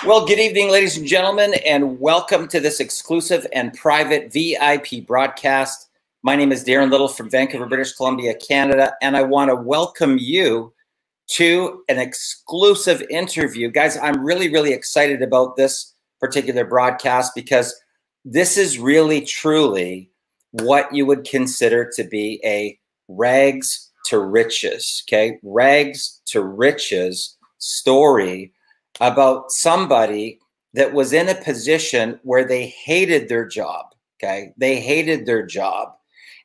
Well, good evening, ladies and gentlemen, and welcome to this exclusive and private VIP broadcast. My name is Darren Little from Vancouver, British Columbia, Canada, and I want to welcome you to an exclusive interview. Guys, I'm really excited about this particular broadcast because this is really, truly what you would consider to be a rags to riches, okay? Rags to riches story about somebody that was in a position where they hated their job, okay? They hated their job.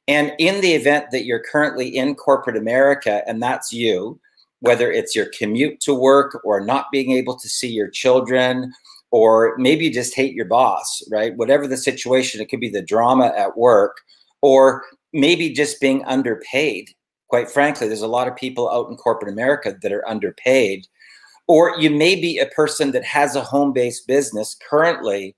And in the event that you're currently in corporate America, and that's you, whether it's your commute to work or not being able to see your children, or maybe you just hate your boss, right? Whatever the situation, it could be the drama at work, or maybe just being underpaid. Quite frankly, there's a lot of people out in corporate America that are underpaid. Or you may be a person that has a home-based business currently,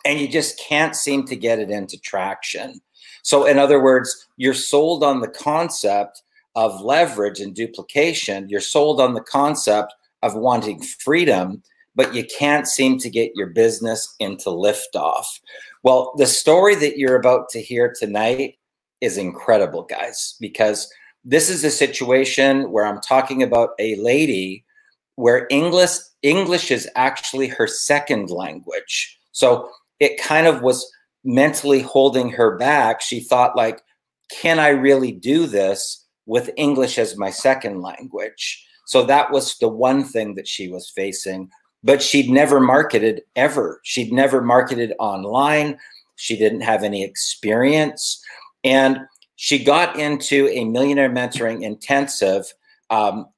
and you just can't seem to get it into traction. So in other words, you're sold on the concept of leverage and duplication. You're sold on the concept of wanting freedom, but you can't seem to get your business into liftoff. Well, the story that you're about to hear tonight is incredible, guys, because this is a situation where I'm talking about a lady where English is actually her second language. So it kind of was mentally holding her back. She thought, like, can I really do this with English as my second language? So that was the one thing that she was facing, but she'd never marketed ever. She'd never marketed online. She didn't have any experience. And she got into a Millionaire Mentoring Intensive,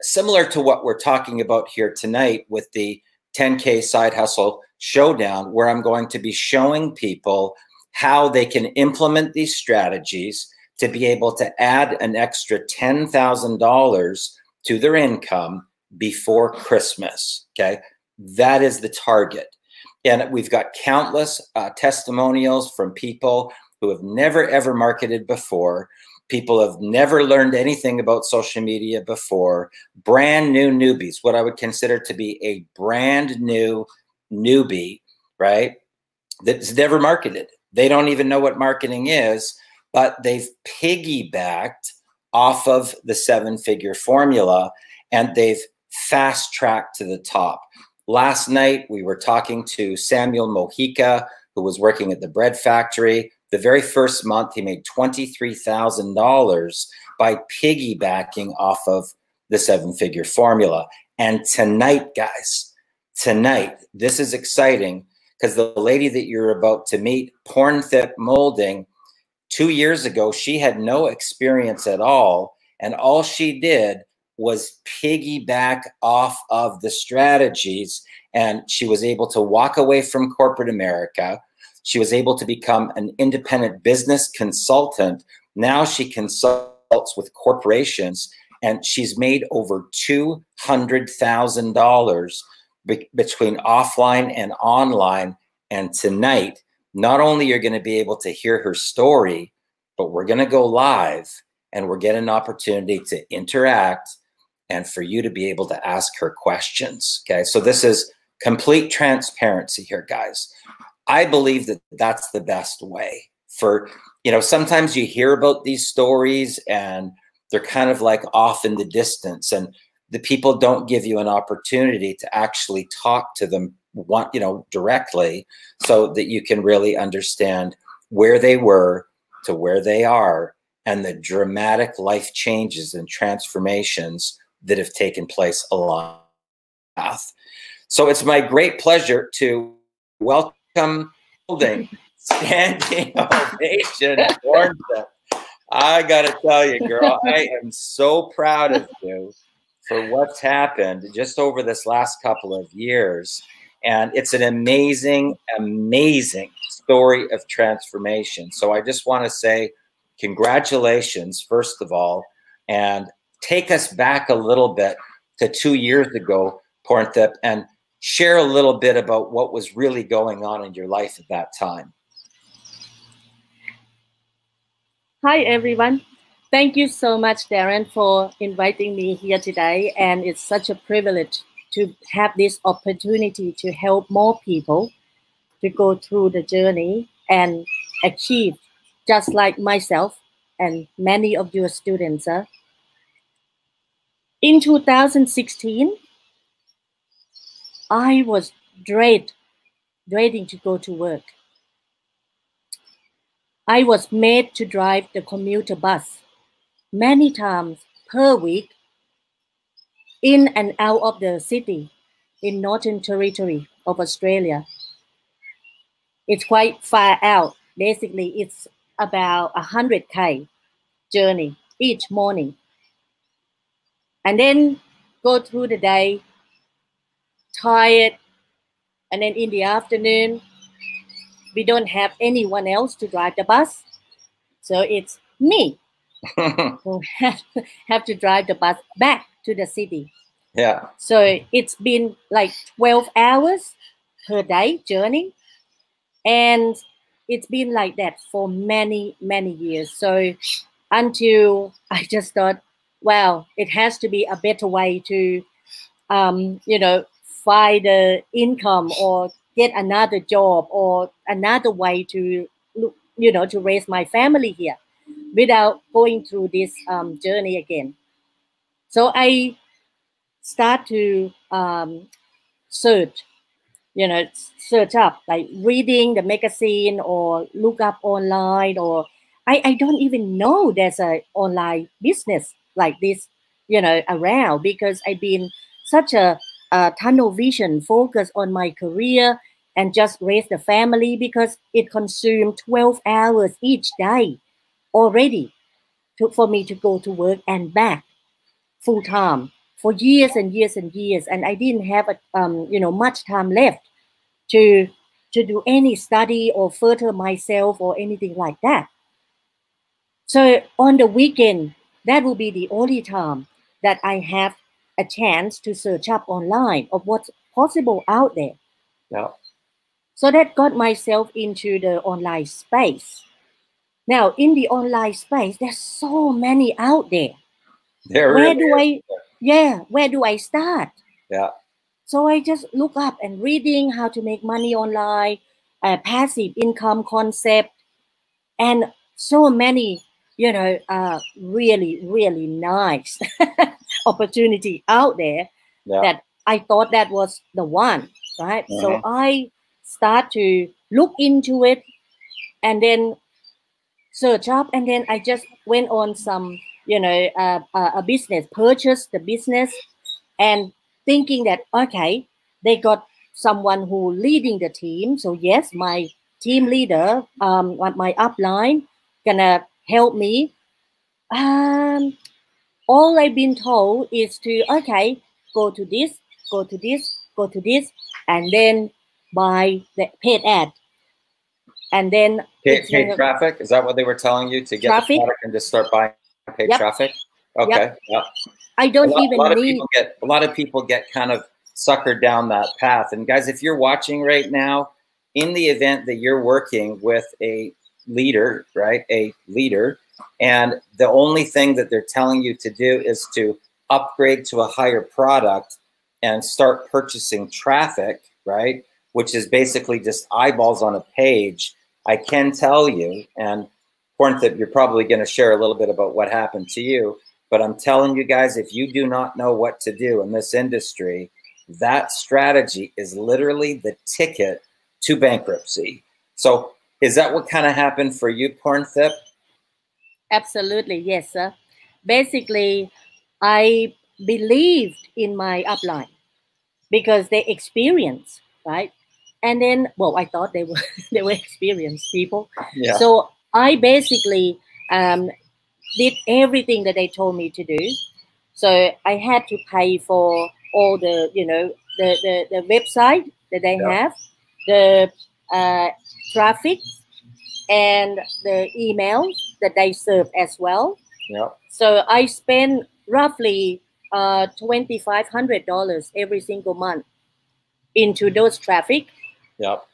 similar to what we're talking about here tonight with the 10K Side Hustle Showdown, where I'm going to be showing people how they can implement these strategies to be able to add an extra $10,000 to their income before Christmas, okay? That is the target. And we've got countless testimonials from people who have never, ever marketed before. People have never learned anything about social media before. Brand new newbies, what I would consider to be a brand new newbie, right? That's never marketed. They don't even know what marketing is, but they've piggybacked off of the 7-figure formula and they've fast-tracked to the top. Last night, we were talking to Samuel Mojica, who was working at the bread factory. The very first month, he made $23,000 by piggybacking off of the 7-figure formula. And tonight, guys, tonight, this is exciting because the lady that you're about to meet, Pornthip Molding, 2 years ago, she had no experience at all. And all she did was piggyback off of the strategies. And she was able to walk away from corporate America. She was able to become an independent business consultant. Now she consults with corporations, and she's made over $200,000 between offline and online. And tonight, not only you're going to be able to hear her story, but we're going to go live and we're getting an opportunity to interact and for you to be able to ask her questions. Okay, so this is complete transparency here, guys. I believe that that's the best way for, sometimes you hear about these stories and they're kind of like off in the distance and the people don't give you an opportunity to actually talk to them, directly so that you can really understand where they were to where they are and the dramatic life changes and transformations that have taken place along the path. So it's my great pleasure to welcome holding standing ovation. I gotta tell you, girl, I am so proud of you for what's happened just over this last couple of years. And it's an amazing, amazing story of transformation. So I just want to say congratulations, first of all, and take us back a little bit to 2 years ago, Pornthip, and share a little bit about what was really going on in your life at that time. Hi, everyone. Thank you so much, Darren, for inviting me here today. And it's such a privilege to have this opportunity to help more people to go through the journey and achieve, just like myself and many of your students. In 2016, I was dreading to go to work. I was made to drive the commuter bus many times per week in and out of the city in Northern Territory of Australia. It's quite far out. Basically, it's about 100K journey each morning. And then go through the day, tired, and then in the afternoon, we don't have anyone else to drive the bus. So it's me who have to drive the bus back to the city. Yeah. So it's been like 12 hours per day journey. And it's been like that for many, many years. So until I just thought, well, it has to be a better way to, find the income or get another job or another way to, to raise my family here without going through this journey again. So I start to search, search up, like reading the magazine or look up online, or I don't even know there's a online business like this, around, because I've been such a tunnel vision focus on my career and just raise the family, because it consumed 12 hours each day already for me to go to work and back full time for years and years and years. And I didn't have much time left to do any study or further myself or anything like that. So on the weekend, that will be the only time that I have a chance to search up online of what's possible out there. Yeah. So that got myself into the online space. Now, in the online space, there's so many out there. Where do I start? Yeah. So I just look up and reading how to make money online, passive income concept, and so many, really, really nice opportunity out there that I thought that was the one, right? So I start to look into it and then search up, and then I just went on some, a business, purchased the business, and thinking that, okay, they got someone who leading the team. So yes, my team leader, my upline, gonna help me. All I've been told is to, okay, go to this, go to this, go to this, and then buy the paid ad. And then paid traffic, is that what they were telling you, to get traffic, the product and just start buying paid traffic? Okay. Yeah. I don't even need. A lot of people get kind of suckered down that path. And guys, if you're watching right now, in the event that you're working with a leader, right, and the only thing that they're telling you to do is to upgrade to a higher product and start purchasing traffic, right, which is basically just eyeballs on a page, I can tell you, and Porntip, you're probably going to share a little bit about what happened to you, but I'm telling you guys, if you do not know what to do in this industry, that strategy is literally the ticket to bankruptcy. So is that what kind of happened for you, Porntip? Absolutely, yes, sir. Basically, I believed in my upline because they experienced, right? And then, well, I thought they were experienced people. Yeah. So I basically did everything that they told me to do. So I had to pay for all the, the website that they have, the traffic, and the emails that they serve as well. Yeah. So I spend roughly $2,500 every single month into those traffic. Yep.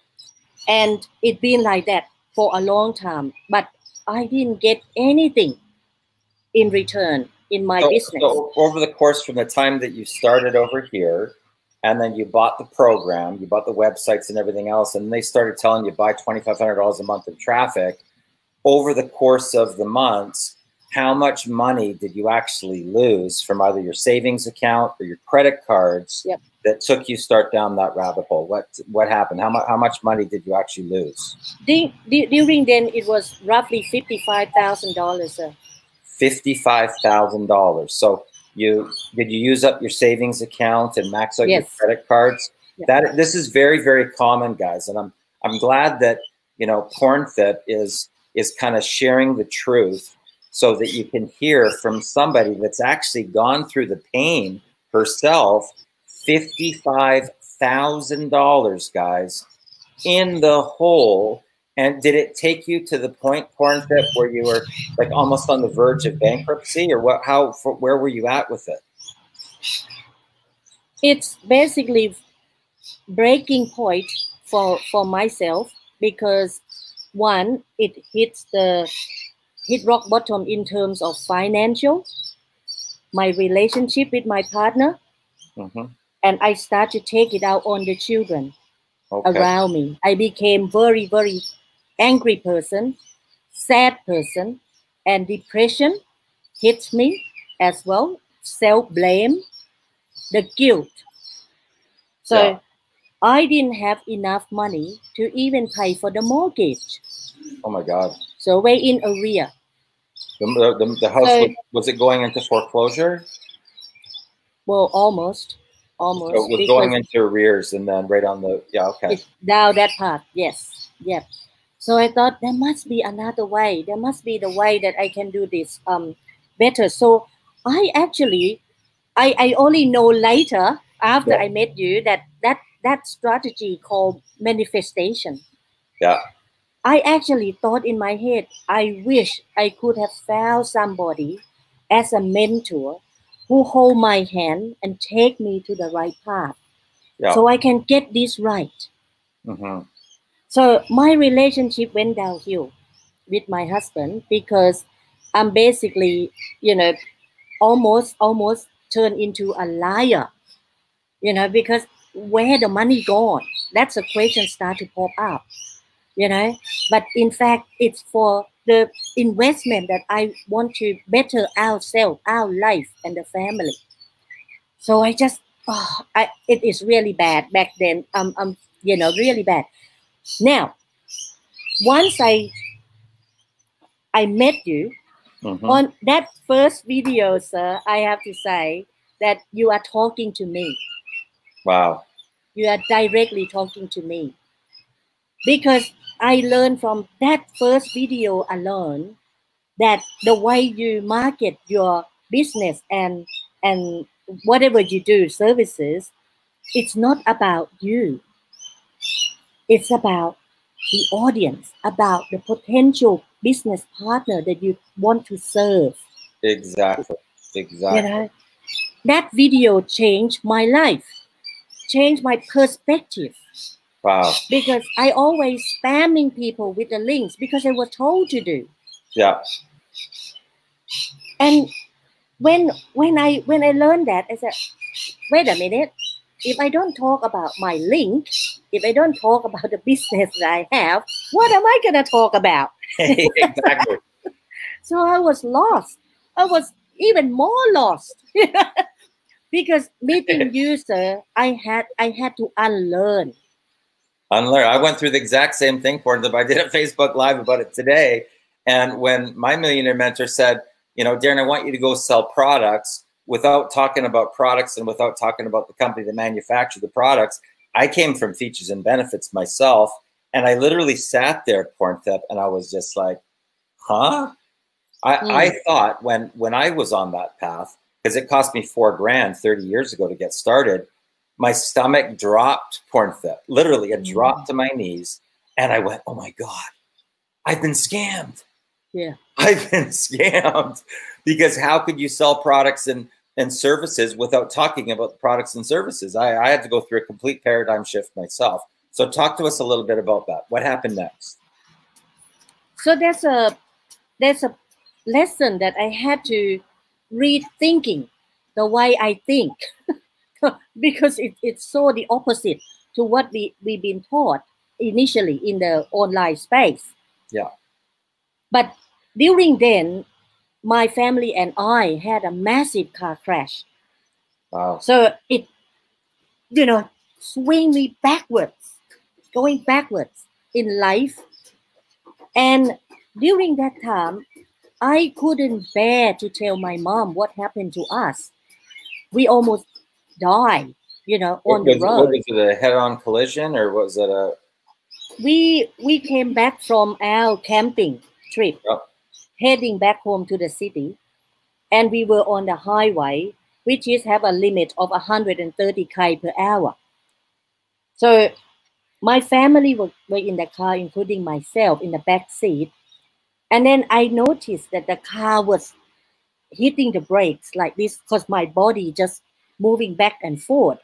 And it's been like that for a long time, but I didn't get anything in return in my business. So over the course from the time that you started over here and then you bought the program, you bought the websites and everything else, and they started telling you buy $2,500 a month of traffic. Over the course of the months, how much money did you actually lose from either your savings account or your credit cards that took you start down that rabbit hole? What happened? How much money did you actually lose? During then, it was roughly $55,000. $55,000. So did you use up your savings account and max out your credit cards? This is very, very common, guys, and I'm glad that PornFit is kind of sharing the truth so that you can hear from somebody that's actually gone through the pain herself. $55,000, guys, in the hole. And did it take you to the point, PornFit, where you were like almost on the verge of bankruptcy, or what? Where were you at with it? It's basically breaking point for myself, because one, it hit rock bottom in terms of financial, my relationship with my partner, and I start to take it out on the children around me. I became very, very angry person, sad person, and depression hits me as well. Self-blame, the guilt. So I didn't have enough money to even pay for the mortgage. Oh my God. So we're in arrear. The house, was it going into foreclosure? Well, almost. So it was going into arrears, and then right on the, down that path, yes. So I thought there must be another way. There must be the way that I can do this better. So I actually, I only know later, after I met you, that strategy called manifestation. Yeah. I actually thought in my head, I wish I could have found somebody as a mentor who hold my hand and take me to the right path, so I can get this right. So my relationship went downhill with my husband, because I'm basically, almost turned into a liar, because where the money gone? That's a question start to pop up, but in fact, it's for the investment that I want to better ourselves, our life, and the family. So I just, it is really bad back then. Really bad. Now, once I met you on that first video, sir, I have to say that you are talking to me. Wow. You are directly talking to me, because I learned from that first video alone that the way you market your business and whatever you do, services, it's not about you. It's about the audience, about the potential business partner that you want to serve. Exactly. That video changed my life, changed my perspective. Wow. Because I always spamming people with the links because I was told to do. Yeah. And when I learned that, I said, wait a minute. If I don't talk about my link, if I don't talk about the business that I have, what am I gonna talk about? Exactly. So I was lost. I was even more lost. Because meeting you, sir, I had to unlearn. I went through the exact same thing, I did a Facebook Live about it today. And when my millionaire mentor said, Darren, I want you to go sell products, without talking about products and without talking about the company that manufactured the products, I came from features and benefits myself. And I literally sat there, PornFit, and I was just like, huh? I thought when I was on that path, because it cost me $4,000 30 years ago to get started, my stomach dropped, PornFit. Literally, it dropped to my knees. And I went, oh my God, I've been scammed. Yeah. I've been scammed. Because how could you sell products and services without talking about the products and services? I had to go through a complete paradigm shift myself. So talk to us a little bit about that. What happened next? So there's a lesson that I had to rethinking the way I think. because it's so the opposite to what we've been taught initially in the online space. Yeah. But during then, my family and I had a massive car crash. Wow. So it, swing me backwards, going backwards in life. And during that time, I couldn't bear to tell my mom what happened to us. We almost died, on the What road. was it, a head-on collision, or was it a? We came back from our camping trip, Oh, heading back home to the city, and we were on the highway, which is have a limit of 130 km per hour. So my family were in the car, including myself, in the back seat. And then I noticed that the car was hitting the brakes like this because my body just moving back and forth.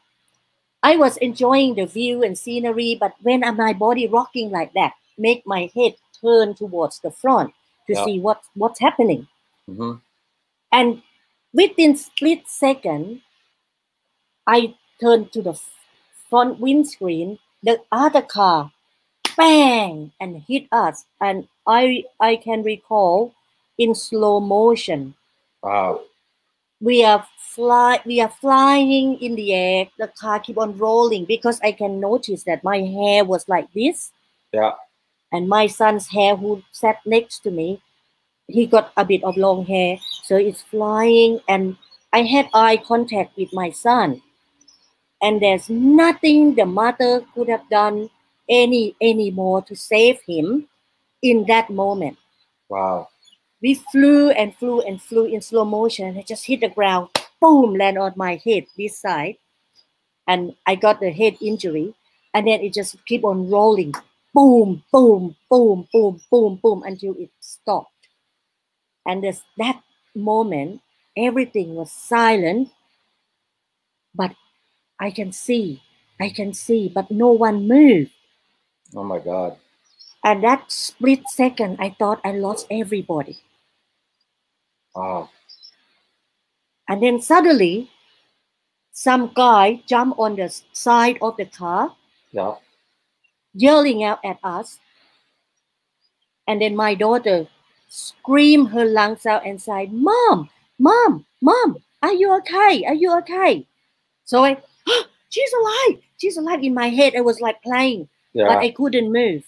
I was enjoying the view and scenery, but when my body rocking like that, make my head turn towards the front to yeah. see what's happening. Mm-hmm. And within split second, I turned to the front windscreen. The other car, bang, and hit us. And I can recall in slow motion. Wow. We are flying in the air. The car keep on rolling because I can notice that my hair was like this. Yeah. And my son's hair, who sat next to me, he got a bit of long hair, so it's flying. And I had eye contact with my son, and there's nothing the mother could have done any more to save him in that moment. Wow. We flew and flew and flew in slow motion. I just hit the ground, boom, land on my head this side, and I got the head injury. And then it just keep on rolling, boom, boom, boom, boom, boom, boom, until it stopped. And that moment, everything was silent, but I can see, but no one moved. Oh my God. And that split second, I thought I lost everybody. Wow. And then suddenly, some guy jumped on the side of the car, Yeah. yelling out at us. And then my daughter screamed her lungs out and said, "Mom, Mom, Mom, are you okay? Are you okay?" So I, oh, she's alive. She's alive. In my head, I was like playing, but Yeah. I couldn't move.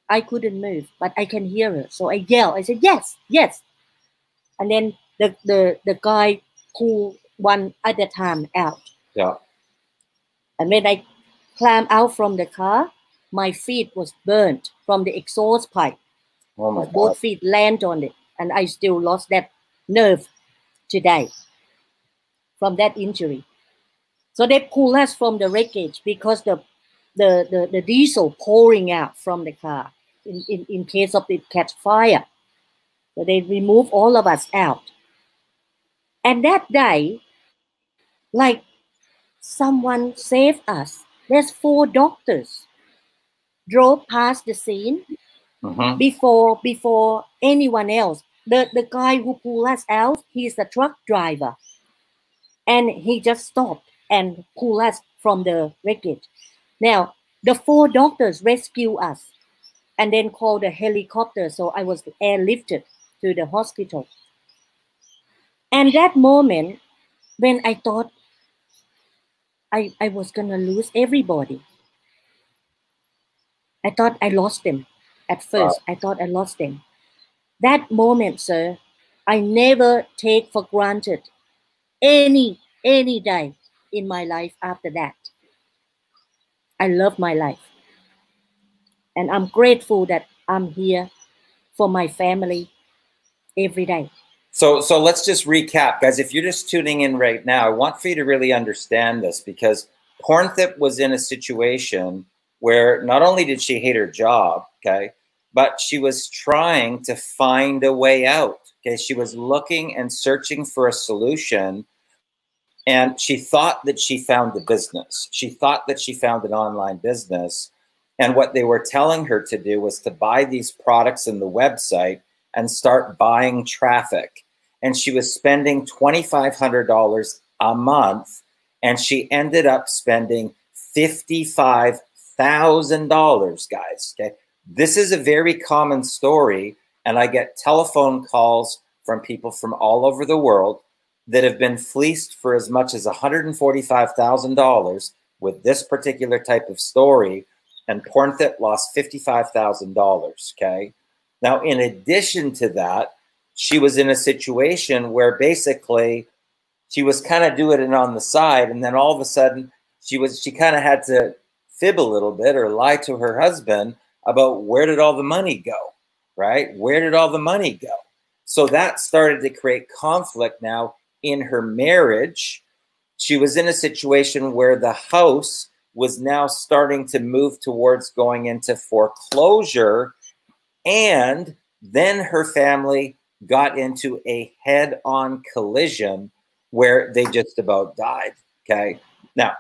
But I can hear her. So I yelled. I said, "Yes, yes." And then the guy pulled one at a time out. Yeah. And when I climbed out from the car, my feet was burnt from the exhaust pipe. Oh my God. Both feet land on it, and I still lost that nerve today from that injury. So they pull us from the wreckage because the diesel pouring out from the car in case of it catch fire. So they remove all of us out. And that day, like someone saved us. There's 4 doctors drove past the scene Mm-hmm. before anyone else. The guy who pulled us out, he's a truck driver. And he just stopped and pulled us from the wreckage. Now, the 4 doctors rescue us and then called a helicopter. So I was airlifted to the hospital. And that moment, when I thought I was going to lose everybody, I thought I lost them. At first, I thought I lost them. That moment, sir, I never take for granted any day in my life after that. I love my life. And I'm grateful that I'm here for my family every day. So let's just recap, guys. If you're just tuning in right now, I want for you to really understand this, because Pornthip was in a situation where not only did she hate her job, okay, but she was trying to find a way out. Okay, she was looking and searching for a solution, and she thought that she found a business. She thought that she found an online business, and what they were telling her to do was to buy these products in the website and start buying traffic. And she was spending $2,500 a month, and she ended up spending $55,000, guys. Okay, this is a very common story, and I get telephone calls from people from all over the world that have been fleeced for as much as $145,000 with this particular type of story, and Pornthip lost $55,000. Okay, now in addition to that, she was in a situation where basically she was kind of doing it on the side, and then all of a sudden she kind of had to fib a little bit or lie to her husband about where did all the money go, right? Where did all the money go? So that started to create conflict now in her marriage. She was in a situation where the house was now starting to move towards going into foreclosure, and then her family got into a head-on collision where they just about died. Okay. Now,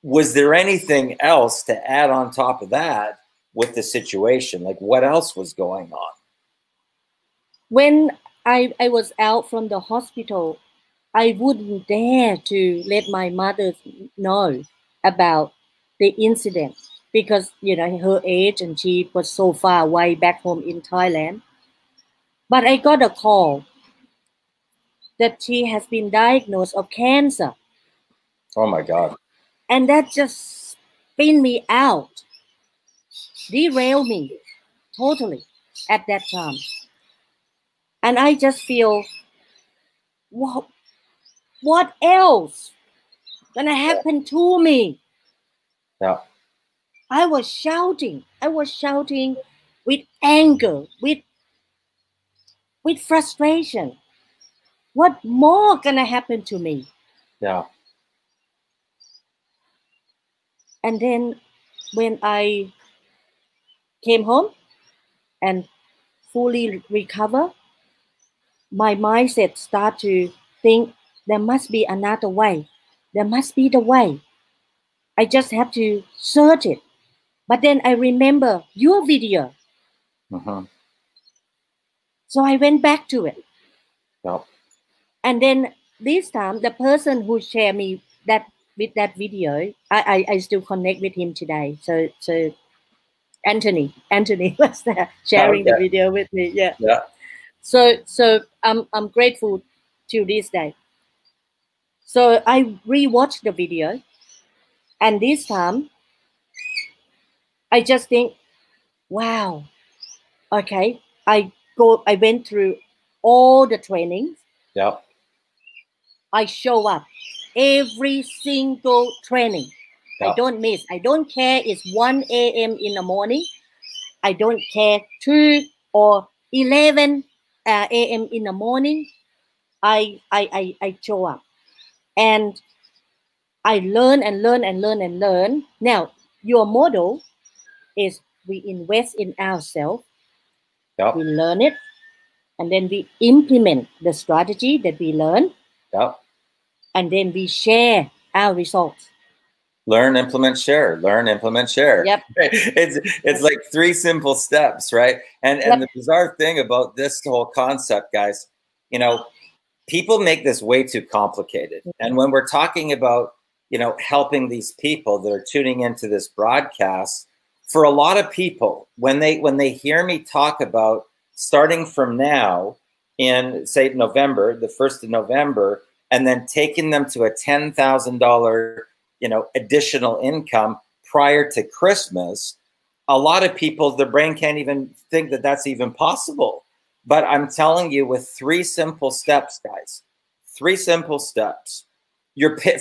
was there anything else to add on top of that with the situation? Like, what else was going on? When I was out from the hospital, I wouldn't dare to let my mother know about the incident because, you know, her age, and she was so far away back home in Thailand. But I got a call that she has been diagnosed of cancer. Oh my God. And that just spin me out, derailed me totally at that time. And I just feel, what else gonna happen to me? Yeah. I was shouting with anger, with frustration. What more gonna happen to me? Yeah. And then when I came home and fully recover, my mindset start to think there must be another way. There must be the way. I just have to search it. But then I remember your video. So I went back to it. Yep. And then this time, the person who shared me with that video, I still connect with him today. So Anthony was there sharing the video with me. Yeah. Yeah. So I'm grateful to this day. So I rewatched the video, and this time I just think, wow, okay. I went through all the trainings. Yep. I show up every single training. Yep. I don't miss. I don't care it's 1 a.m. in the morning. I don't care 2 or 11 a.m. in the morning. I show up, and I learn and learn and learn and learn. Now, your model is we invest in ourselves. Yep. We learn it, and then we implement the strategy that we learn. Yep. And then we share our results. Learn, implement, share. Learn, implement, share. Yep. It's like 3 simple steps, right? And the bizarre thing about this whole concept, guys, you know, people make this way too complicated. And when we're talking about, you know, helping these people that are tuning into this broadcast, for a lot of people, when they hear me talk about starting from now in, say, November, the 1st of November, and then taking them to a $10,000, you know, additional income prior to Christmas, a lot of people, their brain can't even think that that's even possible. But I'm telling you, with 3 simple steps, guys, 3 simple steps.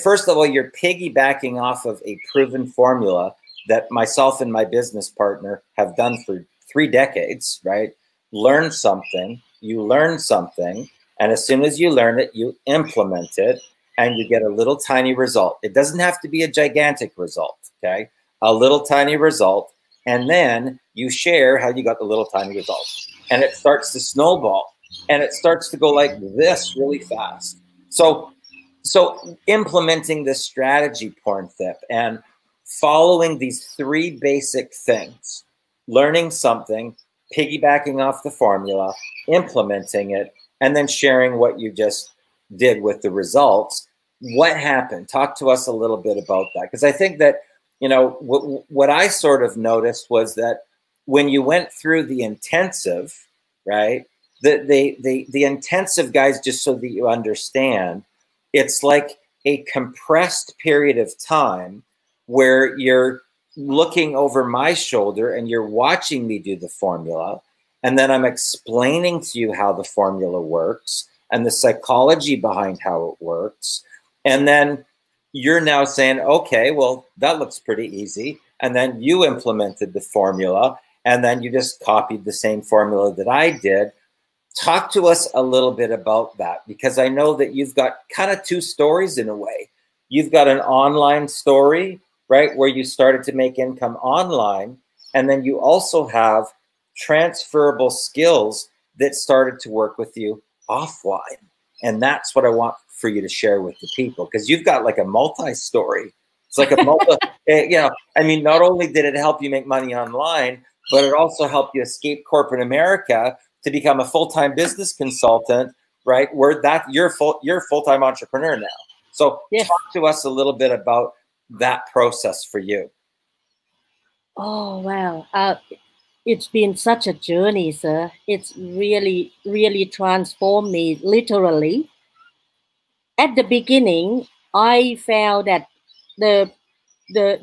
First of all, you're piggybacking off of a proven formula that myself and my business partner have done for 3 decades, right? Learn something, you learn something, and as soon as you learn it, you implement it, and you get a little tiny result. It doesn't have to be a gigantic result, okay? A little tiny result, and then you share how you got the little tiny result. And it starts to snowball, and it starts to go like this really fast. So implementing this strategy, Pornthip, and following these 3 basic things, learning something, piggybacking off the formula, implementing it, and then sharing what you just did with the results, what happened? Talk to us a little bit about that. Because I think that, you know, what I sort of noticed was that when you went through the intensive, right, the intensive, guys, just so that you understand, it's like a compressed period of time where you're looking over my shoulder and you're watching me do the formula. And then I'm explaining to you how the formula works and the psychology behind how it works. And then you're now saying, okay, well, that looks pretty easy. And then you implemented the formula, and then you just copied the same formula that I did. Talk to us a little bit about that, because I know that you've got kind of two stories in a way. You've got an online story, right, where you started to make income online, and then you also have transferable skills that started to work with you offline. And that's what I want for you to share with the people, because you've got like a multi-story. It's like a multi, you know, I mean, not only did it help you make money online, but it also helped you escape corporate America to become a full-time business consultant, right? Where that you're a full-time entrepreneur now. So Yes. talk to us a little bit about that process for you. Oh, wow. It's been such a journey, sir. It's really, really transformed me, literally. At the beginning, I found that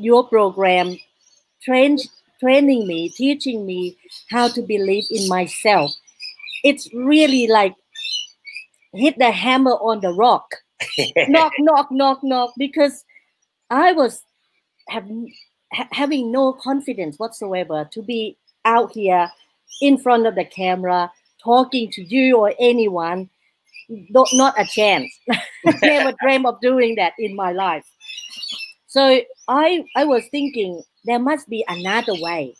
your program training me, teaching me how to believe in myself. It's really like hit the hammer on the rock. Knock, knock, knock, knock, because I was having no confidence whatsoever to be out here in front of the camera talking to you or anyone. Not a chance. Never dreamed of doing that in my life. So I was thinking there must be another way.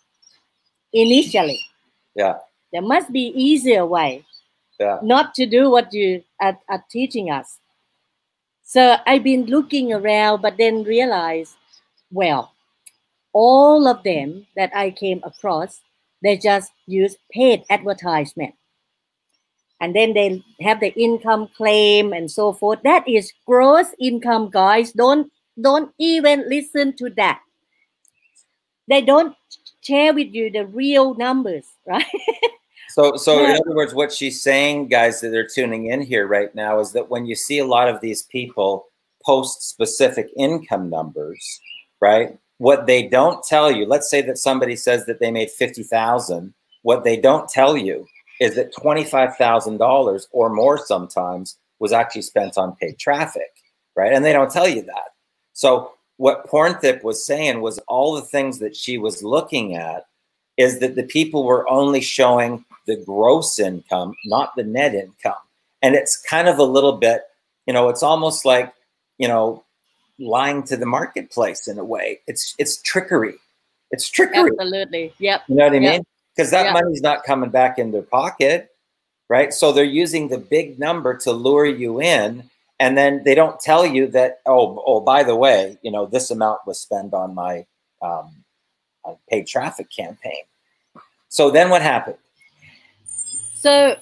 Initially, Yeah. there must be easier way. Yeah. Not to do what you are teaching us. So I've been looking around, but then realized, well, all of them that I came across, they just use paid advertisement. And then they have the income claim and so forth. That is gross income, guys. Don't even listen to that. They don't share with you the real numbers, right? So in other words, what she's saying, guys, that are tuning in here right now, is that when you see a lot of these people post specific income numbers, right? What they don't tell you, let's say that somebody says that they made 50,000. What they don't tell you is that $25,000 or more sometimes was actually spent on paid traffic, right? And they don't tell you that. So what Pornthip was saying was all the things that she was looking at is that the people were only showing the gross income, not the net income. And it's kind of a little bit, you know, it's almost like, you know, lying to the marketplace in a way. It's trickery. It's trickery. Absolutely. Yep. You know what I Yep. mean? Because that Yep. money's not coming back in their pocket, right? So they're using the big number to lure you in. And then they don't tell you that, oh, by the way, you know, this amount was spent on my paid traffic campaign. So then what happened? So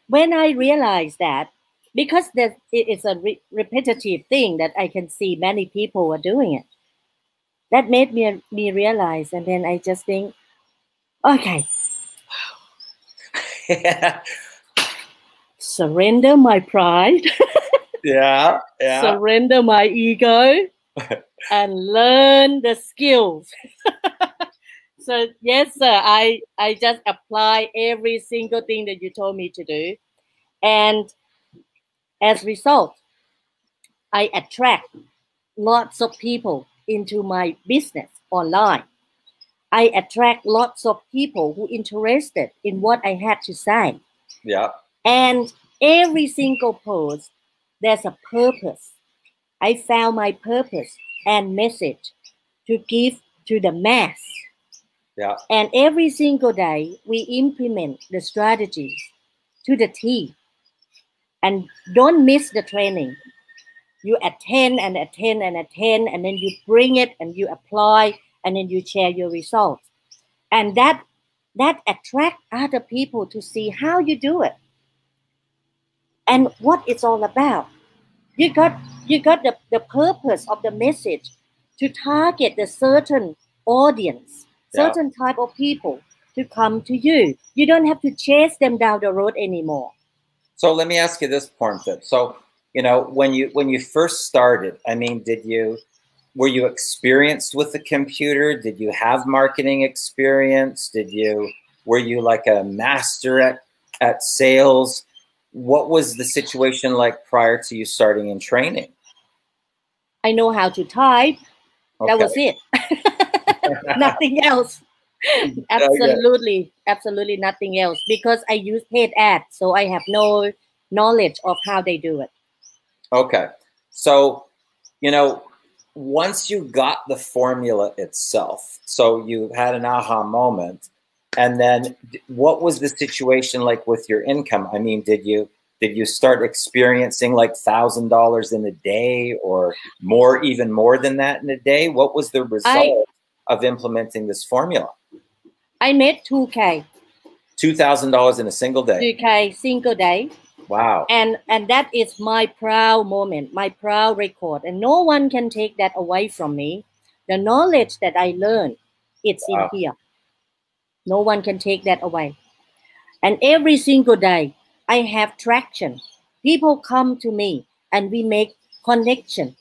when I realized that, because it's a repetitive thing that I can see many people are doing it, that made me realize. And then I just think, okay, surrender my pride, Yeah. surrender my ego, and learn the skills. So yes, sir, I just apply every single thing that you told me to do. And as a result, I attract lots of people into my business online. I attract lots of people who interested in what I had to say. Yeah. And every single post, there's a purpose. I found my purpose and message to give to the mass. Yeah. And every single day, we implement the strategies to the T. And don't miss the training. You attend and attend and attend, and then you bring it and you apply, and then you share your results. And that attract other people to see how you do it and what it's all about. You You got the purpose of the message to target the certain audience, certain type of people to come to you. You don't have to chase them down the road anymore. So let me ask you this, Pornfit. So, you know, when you first started, I mean, were you experienced with the computer? Did you have marketing experience? Were you like a master at sales? What was the situation like prior to you starting in training? I know how to type. Okay. That was it. Nothing else. Absolutely nothing else, because I use paid ads, so I have no knowledge of how they do it. Okay. So, you know, once you got the formula itself, so you had an aha moment, and then what was the situation like with your income? I mean, did you start experiencing like $1,000 in a day, or more, even more than that in a day? What was the result of implementing this formula? I made 2K. $2,000 in a single day. 2K single day. Wow. And that is my proud moment, my proud record, and no one can take that away from me. The knowledge that I learned, it's in here. No one can take that away. And every single day, I have traction. People come to me and we make connection.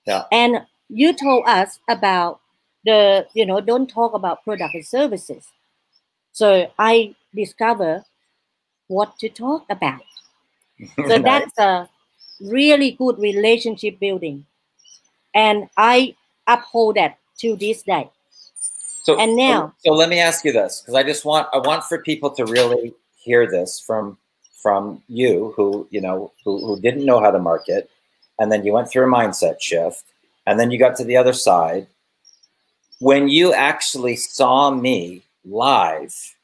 Yeah. And you told us about don't talk about product and services. So I discover what to talk about. So Nice. That's a really good relationship building. And I uphold that to this day. So let me ask you this, because I want for people to really hear this from you, who didn't know how to market, and then you went through a mindset shift, and then you got to the other side. When you actually saw me live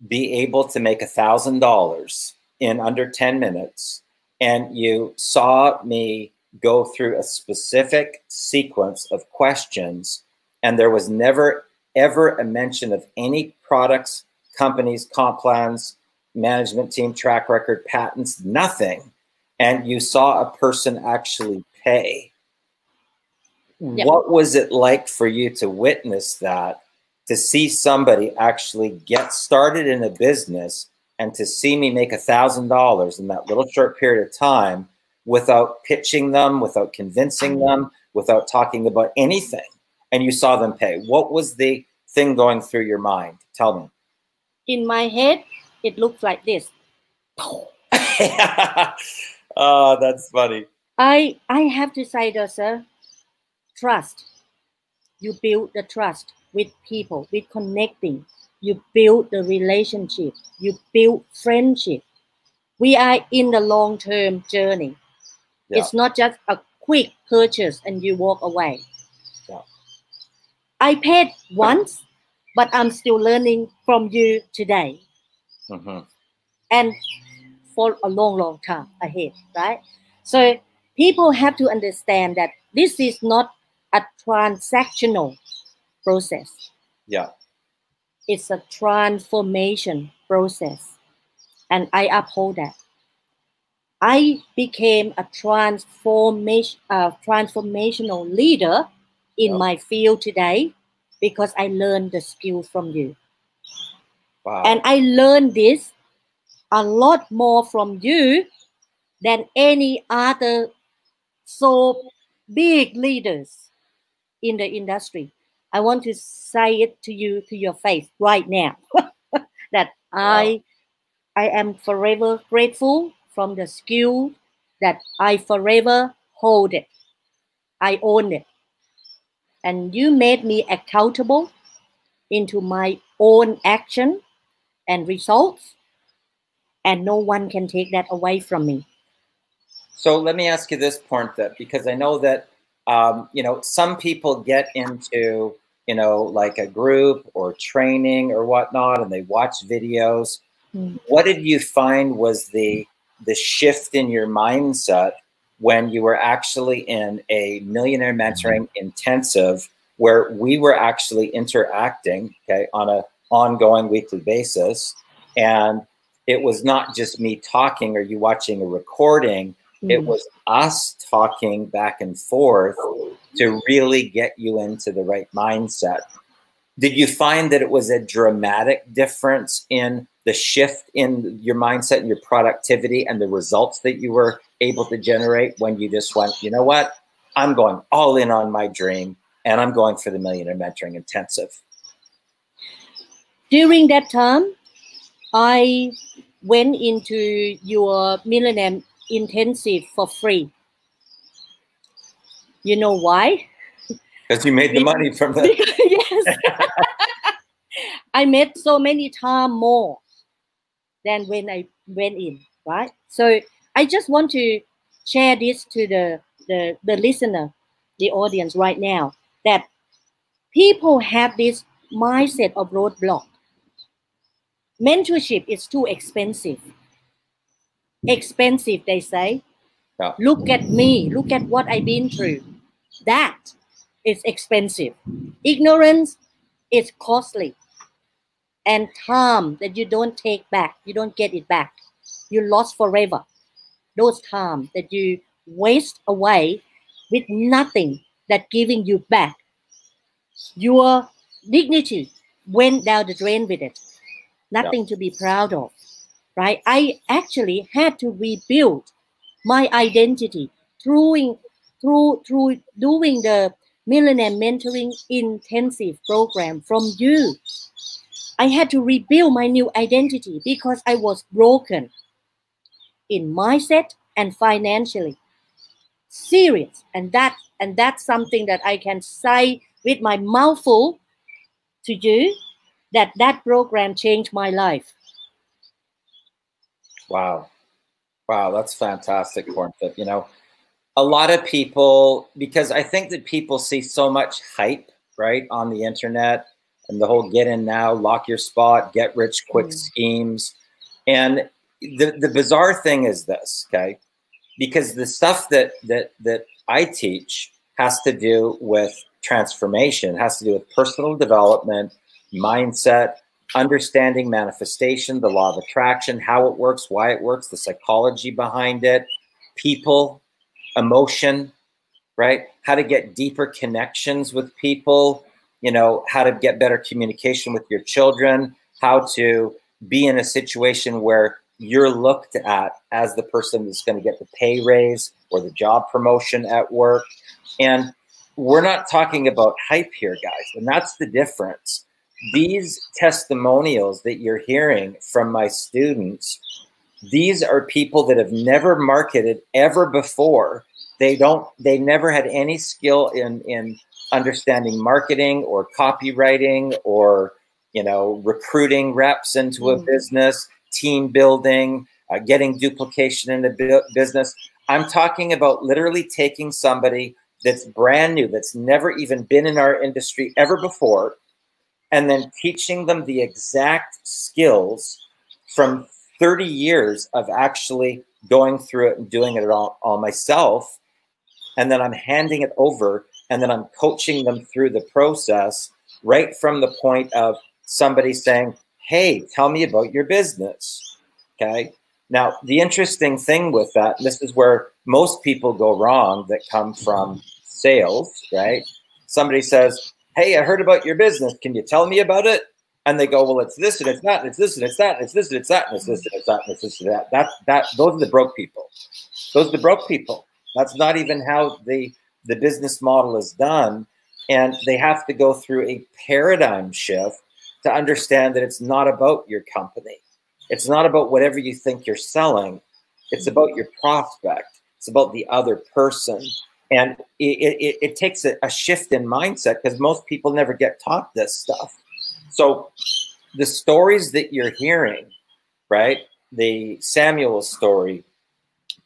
be able to make $1,000 in under 10 minutes, and you saw me go through a specific sequence of questions, and there was never ever a mention of any products, companies, comp plans, management team, track record, patents, nothing, and you saw a person actually pay. Yep. What was it like for you to witness that, to see somebody actually get started in a business, and to see me make $1,000 in that little short period of time without pitching them, without convincing them, without talking about anything, and you saw them pay? What was the thing going through your mind? Tell me. In my head, it looks like this. Oh, that's funny. I have to say though, sir, trust. You build the trust with people, with connecting. You build the relationship. You build friendship. We are in the long-term journey. Yeah. It's not just a quick purchase and you walk away. Yeah. I paid once, but I'm still learning from you today. Mm-hmm. And for a long, long time ahead, right? So people have to understand that this is not a transactional process. Yeah. It's a transformation process. And I uphold that. I became a transformational leader in my field today because I learned the skill from you. Wow. And I learned this a lot more from you than any other so big leaders in the industry. I want to say it to you, to your face right now, that wow. I am forever grateful from the skill that I forever hold it. I own it. And you made me accountable into my own action and results. And no one can take that away from me. So let me ask you this, Pornfit, because I know that, some people get into, like a group or training or whatnot, and they watch videos. Mm. What did you find was the shift in your mindset when you were actually in a Millionaire Mentoring intensive, where we were actually interacting, okay, on an ongoing weekly basis, and it was not just me talking or you watching a recording, It was us talking back and forth to really get you into the right mindset. Did you find that it was a dramatic difference in the shift in your mindset and your productivity and the results that you were able to generate when you just went, you know what, I'm going all in on my dream and I'm going for the Millionaire Mentoring Intensive? During that time, I went into your Millionaire Intensive for free. You know why? Because you made the money from the... Yes. I made so many times more than when I went in, right? So I just want to share this to the listener, the audience right now, that people have this mindset of roadblock. Mentorship is too expensive. Expensive, they say. Yeah. Look at me. Look at what I've been through. That is expensive. Ignorance is costly. And time that you don't take back, you don't get it back. You lost forever. Those time that you waste away with nothing that giving you back. Your dignity went down the drain with it. Nothing to be proud of, right? I actually had to rebuild my identity through doing the Millionaire Mentoring Intensive program from you. I had to rebuild my new identity because I was broken in mindset and financially. Serious. And that's something that I can say with my mouth full to you, that program changed my life. Wow. Wow, that's fantastic, Cornfit. You know, a lot of people, because I think that people see so much hype, right, on the internet and the whole get in now, lock your spot, get rich quick schemes. And the bizarre thing is this, okay, because the stuff that I teach has to do with transformation, has to do with personal development, mindset, understanding manifestation, the law of attraction, how it works, why it works, the psychology behind it, people, emotion, right? How to get deeper connections with people, you know, how to get better communication with your children, how to be in a situation where you're looked at as the person that's going to get the pay raise or the job promotion at work. And we're not talking about hype here, guys. And that's the difference. These testimonials that you're hearing from my students, these are people that have never marketed ever before. They never had any skill in understanding marketing or copywriting or, you know, recruiting reps into a business, team building, getting duplication in the business. I'm talking about literally taking somebody that's brand new, that's never even been in our industry ever before, and then teaching them the exact skills from 30 years of actually going through it and doing it all myself. And then I'm handing it over, and then I'm coaching them through the process right from the point of somebody saying, hey, tell me about your business, okay? Now, the interesting thing with that, and this is where most people go wrong that come from sales, right? Somebody says, hey, I heard about your business. Can you tell me about it? And they go, well, it's this and it's that, and it's this and it's that, and it's this and it's that, and it's this and it's that, and it's this and that. Those are the broke people. Those are the broke people. That's not even how the business model is done. And they have to go through a paradigm shift to understand that it's not about your company. It's not about whatever you think you're selling. It's about your prospect. It's about the other person. And it takes a shift in mindset because most people never get taught this stuff. So the stories that you're hearing, right? The Samuel story,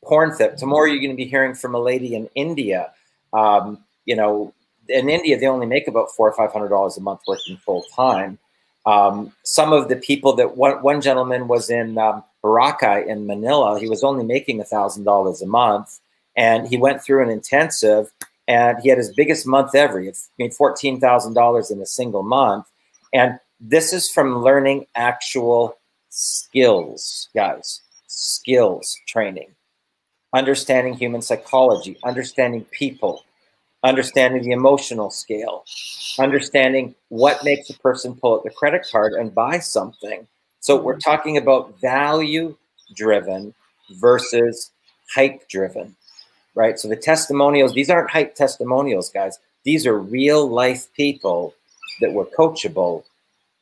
porn theft. Tomorrow you're going to be hearing from a lady in India. You know, in India, they only make about $400 or $500 a month working full time. Some of the people that one gentleman was in Boracay in Manila. He was only making $1,000 a month, and he went through an intensive, and he had his biggest month ever. He made $14,000 in a single month, and this is from learning actual skills, guys. Skills training. understanding human psychology, understanding people, understanding the emotional scale, understanding what makes a person pull out the credit card and buy something. So we're talking about value-driven versus hype-driven, right? So the testimonials, these aren't hype testimonials, guys. These are real-life people that were coachable,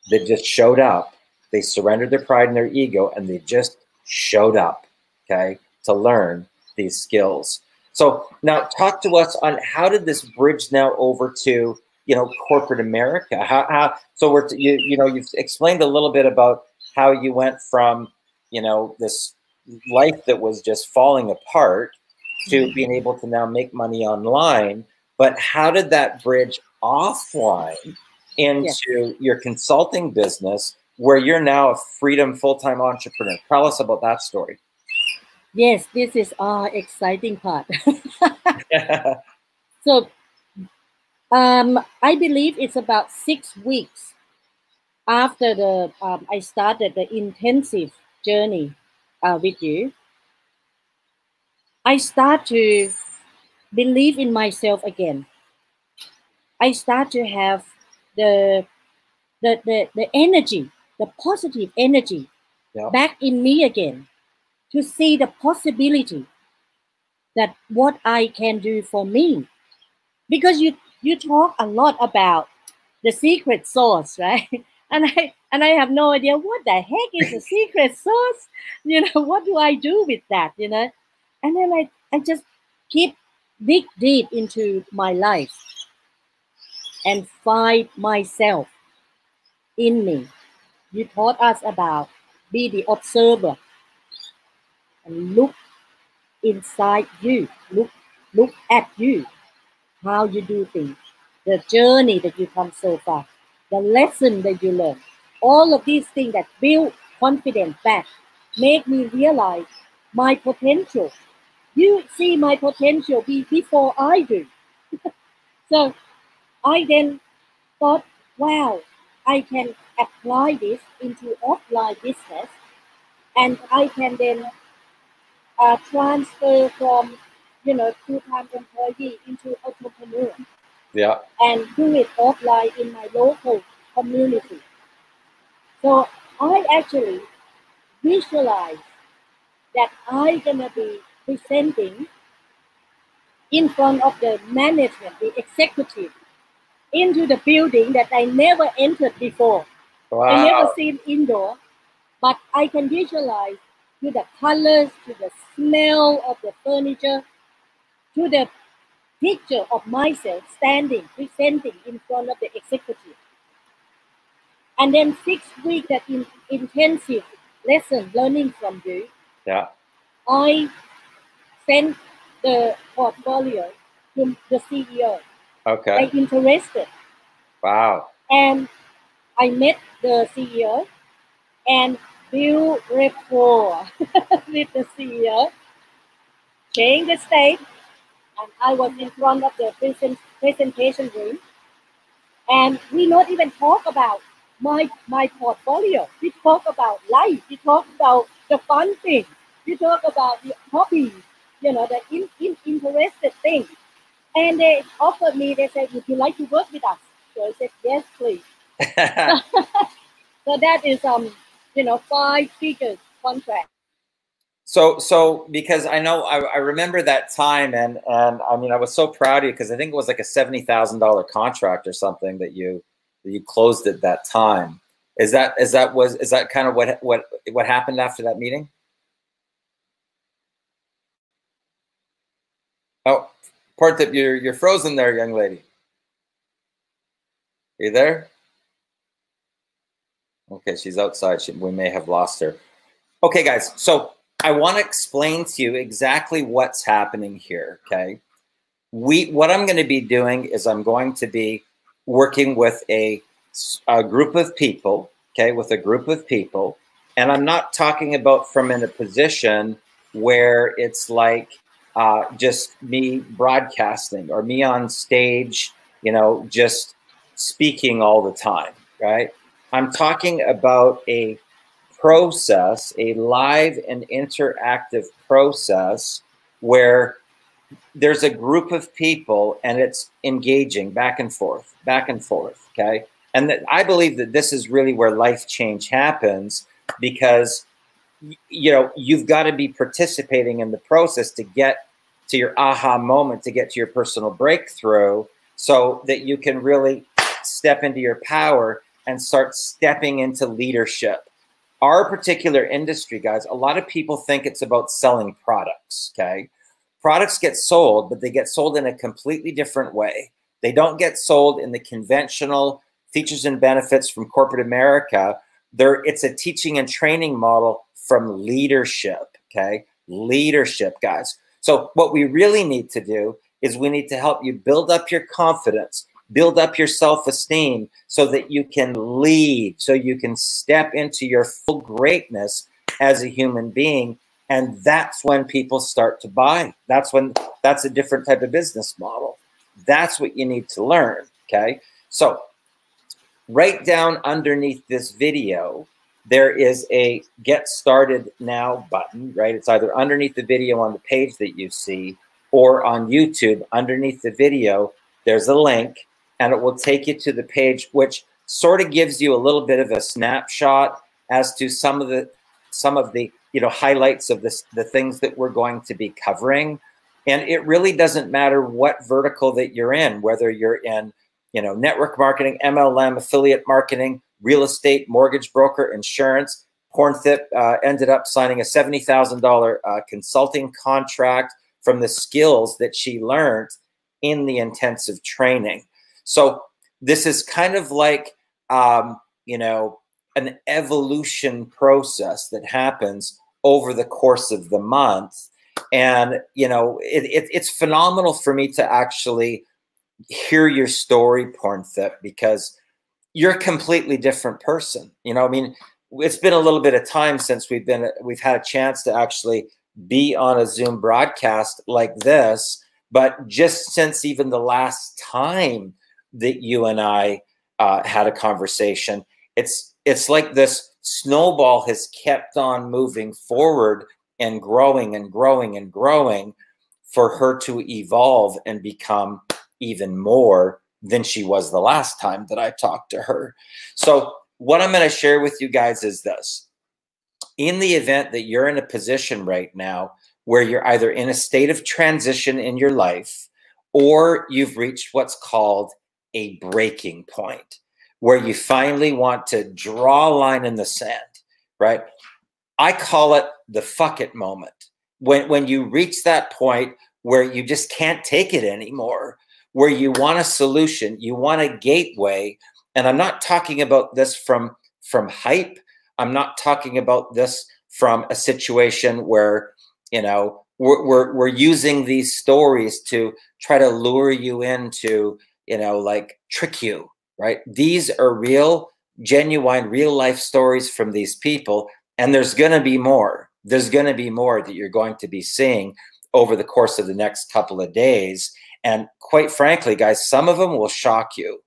that just showed up. They surrendered their pride and their ego, and they just showed up, okay, to learn these skills. So now talk to us on how did this bridge now over to, you know, corporate America? So you've explained a little bit about how you went from, you know, this life that was just falling apart to being able to now make money online. But how did that bridge offline into your consulting business, where you're now a freedom full-time entrepreneur? Tell us about that story. Yes, this is our exciting part. So I believe it's about 6 weeks after the I started the intensive journey with you. I start to believe in myself again. I start to have the energy, the positive energy back in me again, to see the possibility that what I can do for me. Because you talk a lot about the secret sauce, right? And I have no idea what the heck is a secret sauce. You know, what do I do with that? You know, and then I just keep dig deep into my life and find myself in me. You taught us about be the observer and look inside you, look at you, how you do things, the journey that you come so far, the lesson that you learn. All of these things that build confidence back make me realize my potential. You see my potential before I do. So I then thought, wow, I can apply this into offline business, and I can then transfer from, you know, full-time employee into entrepreneur. Yeah. And do it offline in my local community. So I actually visualize that I'm gonna be presenting in front of the management, the executive, into the building that I never entered before. Wow. I never seen indoor, but I can visualize to the colors, to the smell of the furniture, to the picture of myself standing, presenting in front of the executive. And then 6 weeks that intensive lesson learning from you. Yeah. I sent the portfolio to the CEO. Okay. They interested. Wow. And I met the CEO and build rapport with the CEO. Change the stage, and I was in front of the presentation room, and we not even talk about my portfolio. We talk about life. We talk about the fun things. We talk about the hobbies. You know, the interested things. And they offered me. They said, "Would you like to work with us?" So I said, "Yes, please." So that is 5 figures contract. So because I know I remember that time, and I mean, I was so proud of you, because I think it was like a $70,000 contract or something that you closed at that time. Is that kind of what happened after that meeting? Oh, Partip, you're frozen there, young lady. Are you there? Okay, she's outside. We may have lost her. Okay, guys. So I want to explain to you exactly what's happening here. Okay, what I'm going to be doing is I'm going to be working with a group of people. Okay, with a group of people, and I'm not talking about from in a position where it's like just me broadcasting or me on stage, you know, just speaking all the time, right? I'm talking about a process, a live and interactive process where there's a group of people and it's engaging back and forth, okay? And that I believe that this is really where life change happens, because you know, you've got to be participating in the process to get to your aha moment, to get to your personal breakthrough, so that you can really step into your power and start stepping into leadership. Our particular industry, guys, a lot of people think it's about selling products, okay? Products get sold, but they get sold in a completely different way. They don't get sold in the conventional features and benefits from corporate America. It's a teaching and training model from leadership, okay? Leadership, guys. So what we really need to do is we need to help you build up your confidence, build up your self-esteem, so that you can lead, so you can step into your full greatness as a human being. And that's when people start to buy. That's a different type of business model. That's what you need to learn, okay? So right down underneath this video, there is a Get Started Now button, right? It's either underneath the video on the page that you see, or on YouTube, underneath the video, there's a link, and it will take you to the page, which sort of gives you a little bit of a snapshot as to some of the you know, highlights of the things that we're going to be covering. And it really doesn't matter what vertical that you're in, whether you're in, you know, network marketing, MLM, affiliate marketing, real estate, mortgage broker, insurance. Pornthip ended up signing a $70,000 consulting contract from the skills that she learned in the intensive training. So this is kind of like, you know, an evolution process that happens over the course of the month. And, you know, it's phenomenal for me to actually hear your story, Pornthip, because you're a completely different person. You know, I mean, it's been a little bit of time since we've had a chance to actually be on a Zoom broadcast like this, but just since even the last time that you and I had a conversation, it's like this snowball has kept on moving forward and growing and growing and growing for her to evolve and become even more than she was the last time that I talked to her. So what I'm going to share with you guys is this. In the event that you're in a position right now where you're either in a state of transition in your life, or you've reached what's called a breaking point, where you finally want to draw a line in the sand, right? I call it the fuck it moment. When you reach that point where you just can't take it anymore, where you want a solution, you want a gateway. And I'm not talking about this from hype. I'm not talking about this from a situation where, you know, we're using these stories to try to lure you into, you know, like trick you, right? These are real, genuine, real life stories from these people. And there's going to be more. There's going to be more that you're going to be seeing over the course of the next couple of days. And quite frankly, guys, some of them will shock you.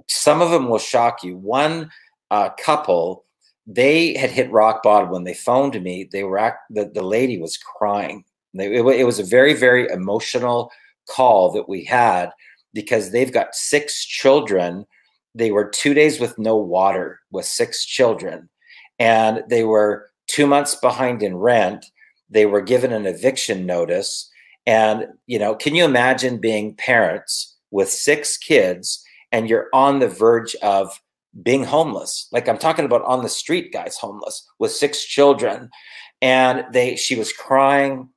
Some of them will shock you. One couple, they had hit rock bottom when they phoned me. They were the lady was crying. It was a very, very emotional call that we had, because they've got 6 children. They were 2 days with no water with 6 children. And they were 2 months behind in rent. They were given an eviction notice. And, you know, can you imagine being parents with 6 kids and you're on the verge of being homeless? Like, I'm talking about on the street, guys, homeless with 6 children. And she was crying.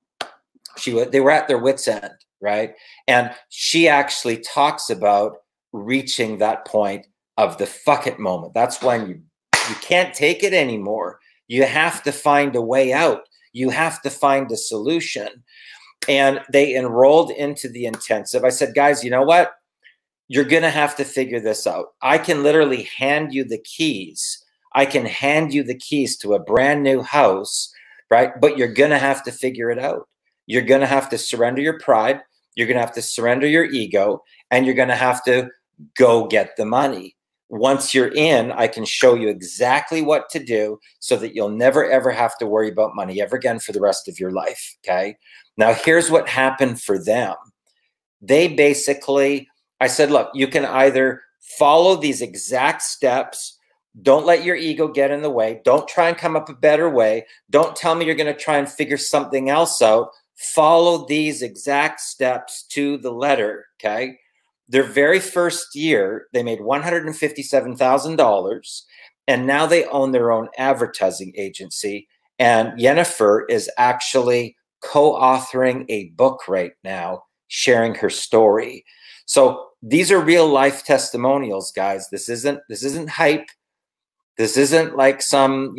They were at their wits' end, right? And she actually talks about reaching that point of the fuck it moment. That's when you can't take it anymore. You have to find a way out. You have to find a solution. And they enrolled into the intensive. I said, guys, you know what? You're going to have to figure this out. I can literally hand you the keys. I can hand you the keys to a brand new house, right? But you're going to have to figure it out. You're going to have to surrender your pride. You're going to have to surrender your ego, and you're going to have to go get the money. once you're in, I can show you exactly what to do so that you'll never, ever have to worry about money ever again for the rest of your life. Okay. Now, here's what happened for them. They basically, I said, look, you can either follow these exact steps. Don't let your ego get in the way. Don't try and come up a better way. Don't tell me you're going to try and figure something else out. Follow these exact steps to the letter. Okay. Their very first year, they made $157,000, and now they own their own advertising agency. And Jennifer is actually co-authoring a book right now, sharing her story. So these are real life testimonials, guys. This isn't hype. This isn't like some,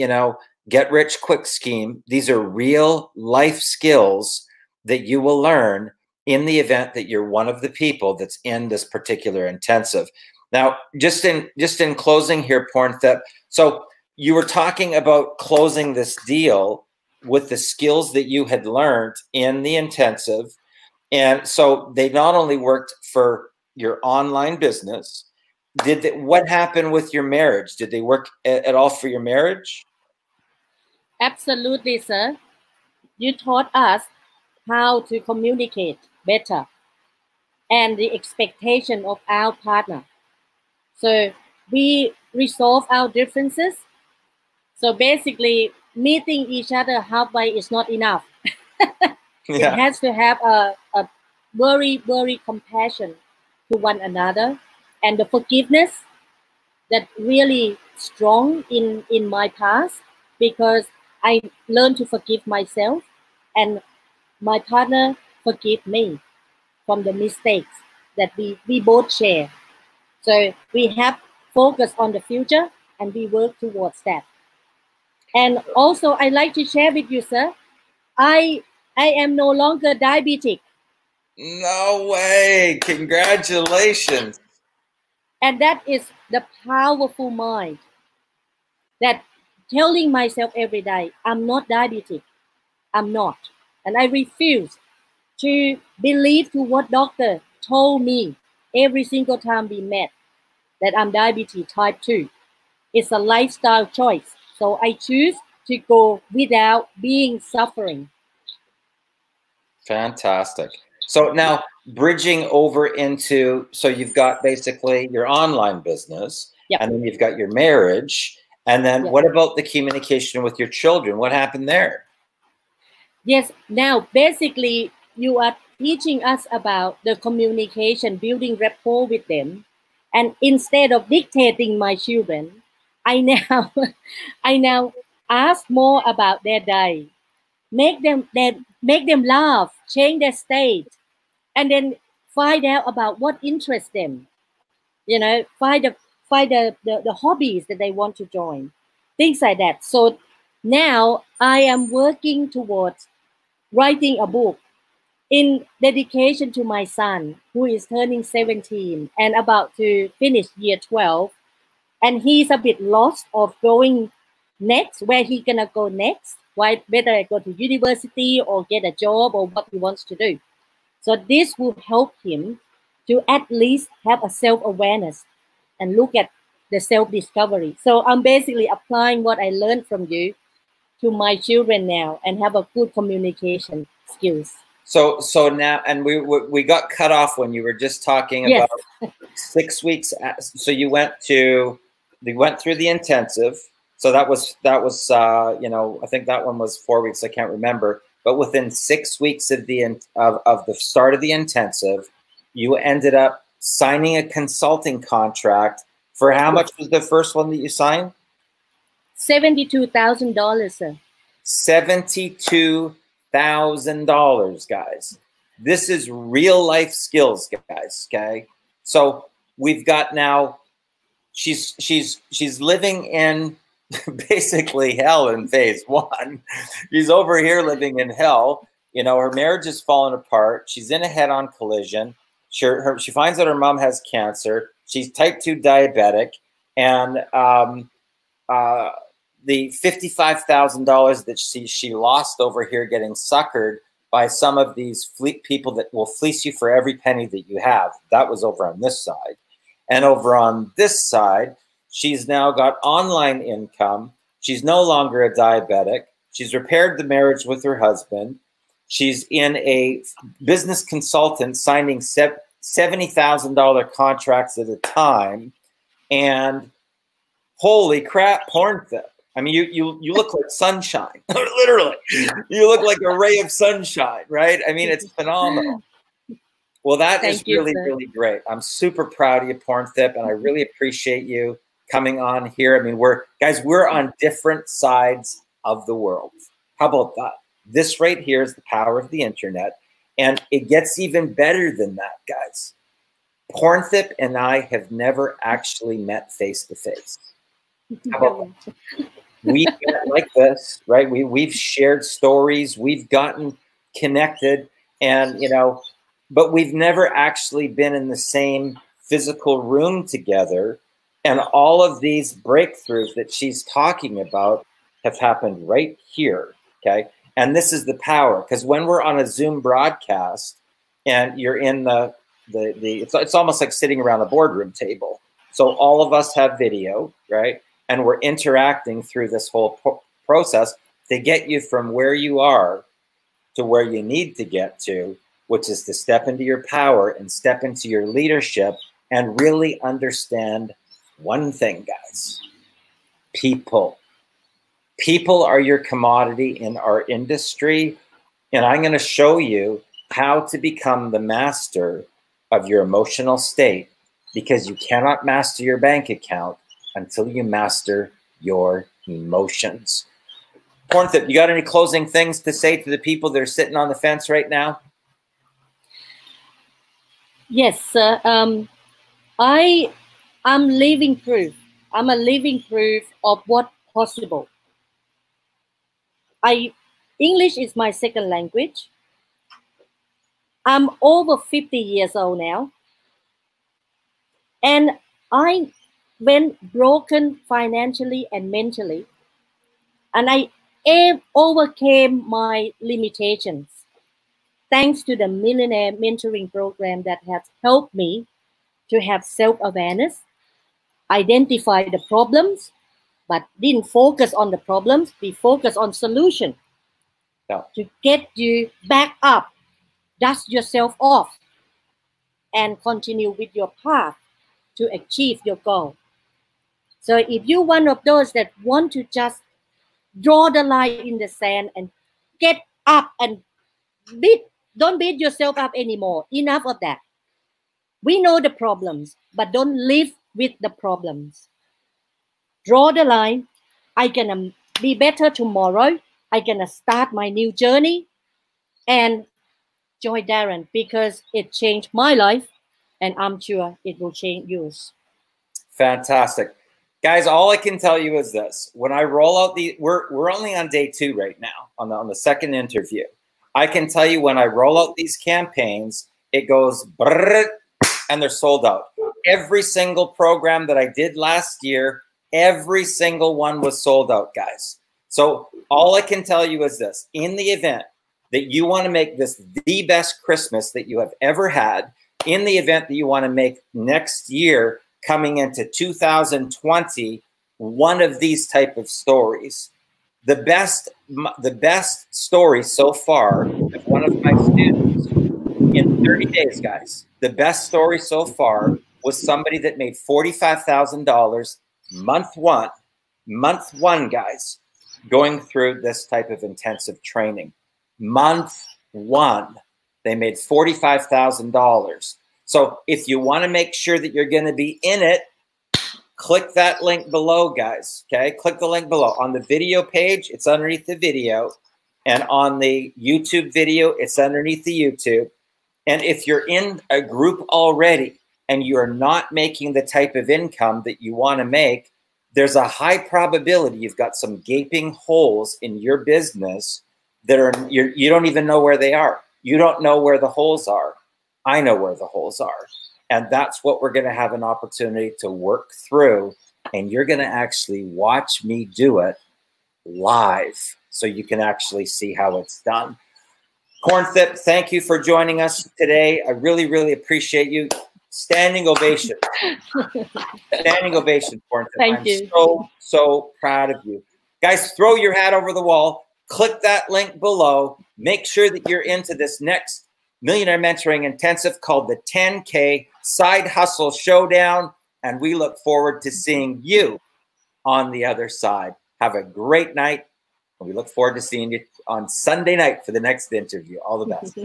get rich quick scheme. These are real life skills that you will learn in the event that you're one of the people that's in this particular intensive. Now, just in closing here, Pornthep, so you were talking about closing this deal with the skills that you had learned in the intensive. And so they not only worked for your online business, what happened with your marriage? Did they work at all for your marriage? Absolutely, sir. You taught us how to communicate better and the expectation of our partner. So we resolve our differences. So basically, meeting each other halfway is not enough. Yeah. It has to have a very, very compassion to one another, and the forgiveness that really strong in my past, because I learned to forgive myself, and my partner forgive me from the mistakes that we both share. So we have focus on the future and we work towards that. And also I like to share with you, sir, I am no longer diabetic. No way. Congratulations. And that is the powerful mind, that telling myself every day, I'm not diabetic. I'm not. And I refuse to believe to what doctor told me every single time we met, that I'm diabetes type 2. It's a lifestyle choice. So I choose to go without being suffering. Fantastic. So now bridging over into, so you've got basically your online business, Yep. and then you've got your marriage. And then what about the communication with your children? What happened there? Yes. Now, basically, you are teaching us about the communication, building rapport with them. And instead of dictating my children, I now ask more about their day, make them laugh, change their state, and then find out about what interests them. Find the hobbies that they want to join, things like that. So now I am working towards writing a book in dedication to my son, who is turning 17 and about to finish year 12. And he's a bit lost of going next, where he gonna go next, whether go to university or get a job or what he wants to do. So this will help him to at least have a self-awareness and look at the self-discovery. So I'm basically applying what I learned from you to my children now and have a good communication skills. So now, and we got cut off when you were just talking about 6 weeks. So you went through the intensive. So that was I think that one was 4 weeks. I can't remember. But within 6 weeks of the start of the intensive, you ended up signing a consulting contract for how much was the first one that you signed? $72,000, sir. $72,000, guys. This is real life skills, guys. Okay, so we've got now. She's living in basically hell in phase one. She's over here living in hell. Her marriage is falling apart. She's in a head-on collision. She finds out her mom has cancer. She's type 2 diabetic, and the $55,000 that she lost over here getting suckered by some of these people that will fleece you for every penny that you have. That was over on this side. And over on this side, she's now got online income. She's no longer a diabetic. She's repaired the marriage with her husband. She's in a business consultant signing $70,000 contracts at a time. And holy crap, porn tip. I mean, you look like sunshine, literally. You look like a ray of sunshine, right? I mean, it's phenomenal. Well, that is really, really great. I'm super proud of you, Pornthip, and I really appreciate you coming on here. I mean, we're on different sides of the world. How about that? This right here is the power of the internet, and it gets even better than that, guys. Pornthip and I have never actually met face to face. How about that? We get like this, right? We've shared stories, we've gotten connected, and you know, but we've never actually been in the same physical room together. And all of these breakthroughs that she's talking about have happened right here, okay? And this is the power, because when we're on a Zoom broadcast and you're in it's almost like sitting around a boardroom table. So all of us have video, right? And we're interacting through this whole process to get you from where you are to where you need to get to, which is to step into your power and step into your leadership and really understand one thing, guys. People. People are your commodity in our industry. And I'm going to show you how to become the master of your emotional state, because you cannot master your bank account until you master your emotions. Pornthip, you got any closing things to say to the people that are sitting on the fence right now? Yes, sir. I'm living proof. I'm a living proof of what's possible. English is my second language. I'm over 50 years old now. And I went broken financially and mentally. And I overcame my limitations thanks to the Millionaire Mentoring Program that has helped me to have self-awareness, identify the problems, but didn't focus on the problems. We focus on solution to get you back up, dust yourself off, and continue with your path to achieve your goal. So if you're one of those that want to just draw the line in the sand and get up and don't beat yourself up anymore. Enough of that. We know the problems, but don't live with the problems. Draw the line. I'm gonna be better tomorrow. I'm gonna start my new journey and join Darren, because it changed my life and I'm sure it will change yours. Fantastic. Guys, all I can tell you is this. When I roll out we're only on day 2 right now on the second interview. I can tell you when I roll out these campaigns, it goes brrr, and they're sold out. Every single program that I did last year, every single one was sold out, guys. So all I can tell you is this. In the event that you want to make this the best Christmas that you have ever had, in the event that you want to make next year coming into 2020, one of these type of stories. The best story so far of one of my students in 30 days, guys, the best story so far was somebody that made $45,000 month one, guys, going through this type of intensive training. Month 1, they made $45,000. So if you want to make sure that you're going to be in it, click that link below, guys. Okay, click the link below. On the video page, it's underneath the video. And on the YouTube video, it's underneath the YouTube. And if you're in a group already and you're not making the type of income that you want to make, there's a high probability you've got some gaping holes in your business that you don't even know where they are. You don't know where the holes are. I know where the holes are. And that's what we're going to have an opportunity to work through. And you're going to actually watch me do it live so you can actually see how it's done. Pornthip, thank you for joining us today. I really, really appreciate you. Standing ovation. Standing ovation, Thornton. Thank you. So proud of you. Guys, throw your hat over the wall. Click that link below. Make sure that you're into this next Millionaire Mentoring Intensive called the 10K Side Hustle Showdown. And we look forward to seeing you on the other side. Have a great night. And we look forward to seeing you on Sunday night for the next interview. All the best.